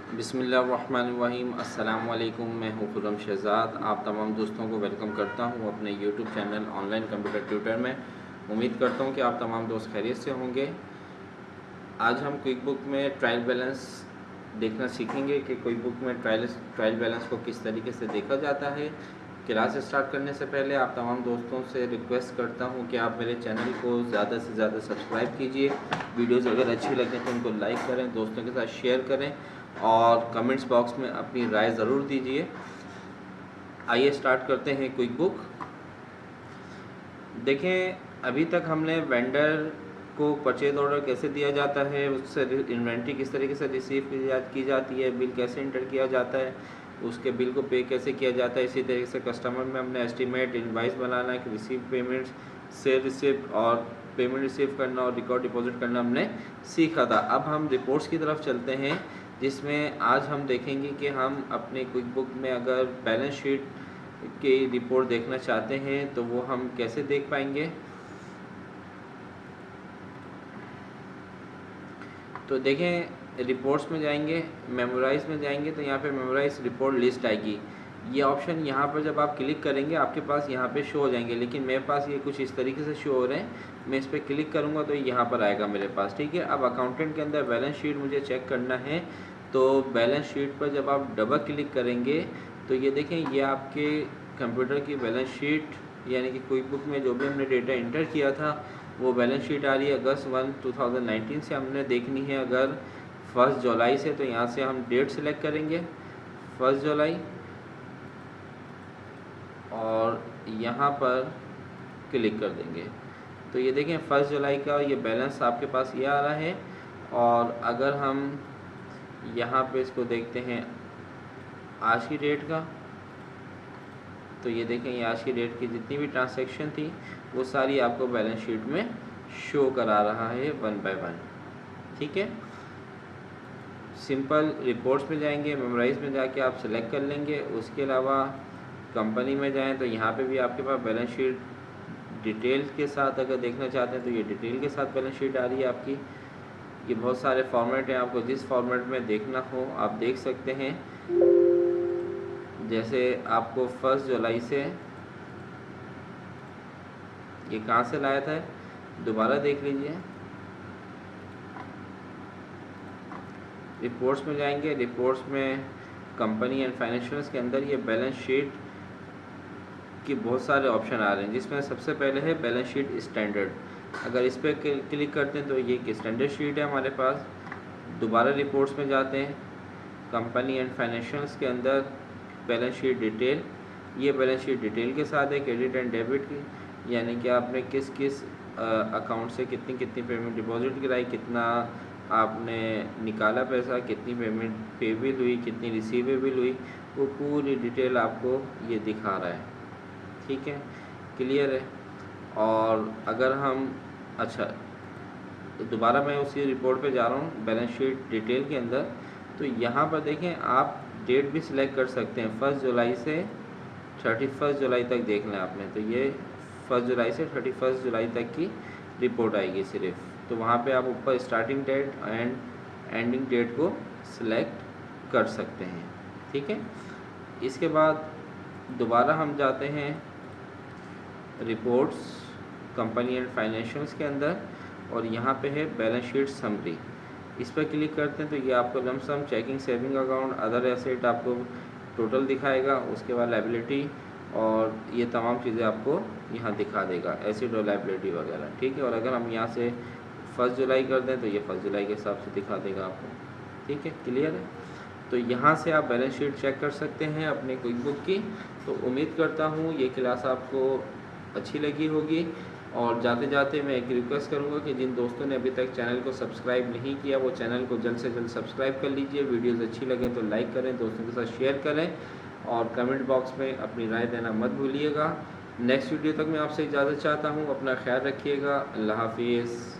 बिस्मिल्लाहिर्रहमानिर्रहीम। अस्सलाम वालेकुम। मैं हूँ खुर्रम शहज़ाद। आप तमाम दोस्तों को वेलकम करता हूँ अपने YouTube channel online computer tutor में। उम्मीद करता हूँ कि आप तमाम दोस्त खैरियत से होंगे। आज हम क्विक बुक में ट्रायल बैलेंस देखना सीखेंगे कि क्विक बुक में ट्रायल बैलेंस को किस तरीके से देखा जाता है। क्लास स्टार्ट करने से पहले आप तमाम दोस्तों से रिक्वेस्ट करता हूं कि आप मेरे चैनल को ज़्यादा से ज़्यादा सब्सक्राइब कीजिए। वीडियोस अगर अच्छी लगे तो उनको लाइक करें, दोस्तों के साथ शेयर करें और कमेंट्स बॉक्स में अपनी राय ज़रूर दीजिए। आइए स्टार्ट करते हैं क्विक बुक। देखें, अभी तक हमने वेंडर को परचेज ऑर्डर कैसे दिया जाता है, उससे इन्वेंट्री किस तरीके से रिसीव की जाती है, बिल कैसे इंटर किया जाता है, उसके बिल को पे कैसे किया जाता है। इसी तरीके से कस्टमर में हमने एस्टीमेट, इनवाइस बनाना, कि रिसीव पेमेंट्स, से रिसिप्ट और पेमेंट रिसीव करना और रिकॉर्ड डिपॉजिट करना हमने सीखा था। अब हम रिपोर्ट्स की तरफ चलते हैं, जिसमें आज हम देखेंगे कि हम अपने क्विक बुक में अगर बैलेंस शीट की रिपोर्ट देखना चाहते हैं तो वो हम कैसे देख पाएंगे। तो देखें, रिपोर्ट्स में जाएंगे, मेमोराइज में जाएंगे तो यहाँ पे मेमोराइज रिपोर्ट लिस्ट आएगी। ये ऑप्शन यहाँ पर जब आप क्लिक करेंगे आपके पास यहाँ पे शो हो जाएंगे, लेकिन मेरे पास ये कुछ इस तरीके से शो हो रहे हैं। मैं इस पर क्लिक करूँगा तो यहाँ पर आएगा मेरे पास, ठीक है। अब अकाउंटेंट के अंदर बैलेंस शीट मुझे चेक करना है, तो बैलेंस शीट पर जब आप डबल क्लिक करेंगे तो ये देखें, ये आपके कंप्यूटर की बैलेंस शीट यानी कि क्विक बुक में जो भी हमने डेटा इंटर किया था वो बैलेंस शीट आ रही है। अगस्त 1, 2019 से हमने देखनी है। अगर 1 जुलाई से, तो यहाँ से हम डेट सेलेक्ट करेंगे 1 जुलाई और यहाँ पर क्लिक कर देंगे। तो ये देखें, 1 जुलाई का ये बैलेंस आपके पास ये आ रहा है। और अगर हम यहाँ पे इसको देखते हैं आज की डेट का, तो ये देखें, ये आज की डेट की जितनी भी ट्रांजैक्शन थी वो सारी आपको बैलेंस शीट में शो करा रहा है 1 बाय 1, ठीक है। सिंपल रिपोर्ट्स में जाएंगे, मेमोराइज में जाके आप सेलेक्ट कर लेंगे। उसके अलावा कंपनी में जाएं तो यहाँ पे भी आपके पास बैलेंस शीट डिटेल के साथ अगर देखना चाहते हैं तो ये डिटेल के साथ बैलेंस शीट आ रही है आपकी। ये बहुत सारे फॉर्मेट हैं, आपको जिस फॉर्मेट में देखना हो आप देख सकते हैं। जैसे आपको 1 जुलाई से, ये कहाँ से लाया था दोबारा देख लीजिए। रिपोर्ट्स में जाएंगे, रिपोर्ट्स में कंपनी एंड फाइनेंशियल्स के अंदर ये बैलेंस शीट के बहुत सारे ऑप्शन आ रहे हैं, जिसमें सबसे पहले है बैलेंस शीट स्टैंडर्ड। अगर इस पर क्लिक करते हैं तो ये एक स्टैंडर्ड शीट है हमारे पास। दोबारा रिपोर्ट्स में जाते हैं, कंपनी एंड फाइनेंशियल्स के अंदर बैलेंस शीट डिटेल। ये बैलेंस शीट डिटेल के साथ है क्रेडिट एंड डेबिट की, यानी कि आपने किस किस अकाउंट से कितनी कितनी पेमेंट डिपॉजिट कराई, कितना आपने निकाला पैसा, कितनी पेमेंट पेबल हुई, कितनी रिसीवेबल हुई, वो पूरी डिटेल आपको ये दिखा रहा है, ठीक है। क्लियर है। और अगर हम, अच्छा दोबारा मैं उसी रिपोर्ट पे जा रहा हूँ बैलेंस शीट डिटेल के अंदर, तो यहाँ पर देखें आप डेट भी सिलेक्ट कर सकते हैं। 1 जुलाई से 31 जुलाई तक देख लें आपने, तो ये 1 जुलाई से 31 जुलाई तक की रिपोर्ट आएगी सिर्फ। तो वहाँ पे आप ऊपर starting date and ending date को सिलेक्ट कर सकते हैं, ठीक है। इसके बाद दोबारा हम जाते हैं रिपोर्ट्स, कंपनी एंड फाइनेंशियल्स के अंदर, और यहाँ पे है बैलेंस शीट समरी। इस पर क्लिक करते हैं तो ये आपको lump sum, checking, saving account, other asset आपको टोटल दिखाएगा। उसके बाद लायबिलिटी और ये तमाम चीज़ें आपको यहाँ दिखा देगा, एसेट और लायबिलिटी वगैरह, ठीक है। और अगर हम यहाँ से 1 जुलाई कर दें तो ये 1 जुलाई के हिसाब से दिखा देगा आपको, ठीक है। क्लियर है। तो यहाँ से आप बैलेंस शीट चेक कर सकते हैं अपने क्विक बुक की। तो उम्मीद करता हूँ ये क्लास आपको अच्छी लगी होगी। और जाते जाते मैं एक रिक्वेस्ट करूँगा कि जिन दोस्तों ने अभी तक चैनल को सब्सक्राइब नहीं किया वो चैनल को जल्द से जल्द सब्सक्राइब कर लीजिए। वीडियोस अच्छी लगें तो लाइक करें, दोस्तों के साथ शेयर करें और कमेंट बॉक्स में अपनी राय देना मत भूलिएगा। नेक्स्ट वीडियो तक मैं आपसे इजाज़त चाहता हूँ। अपना ख्याल रखिएगा। अल्लाह हाफिज़।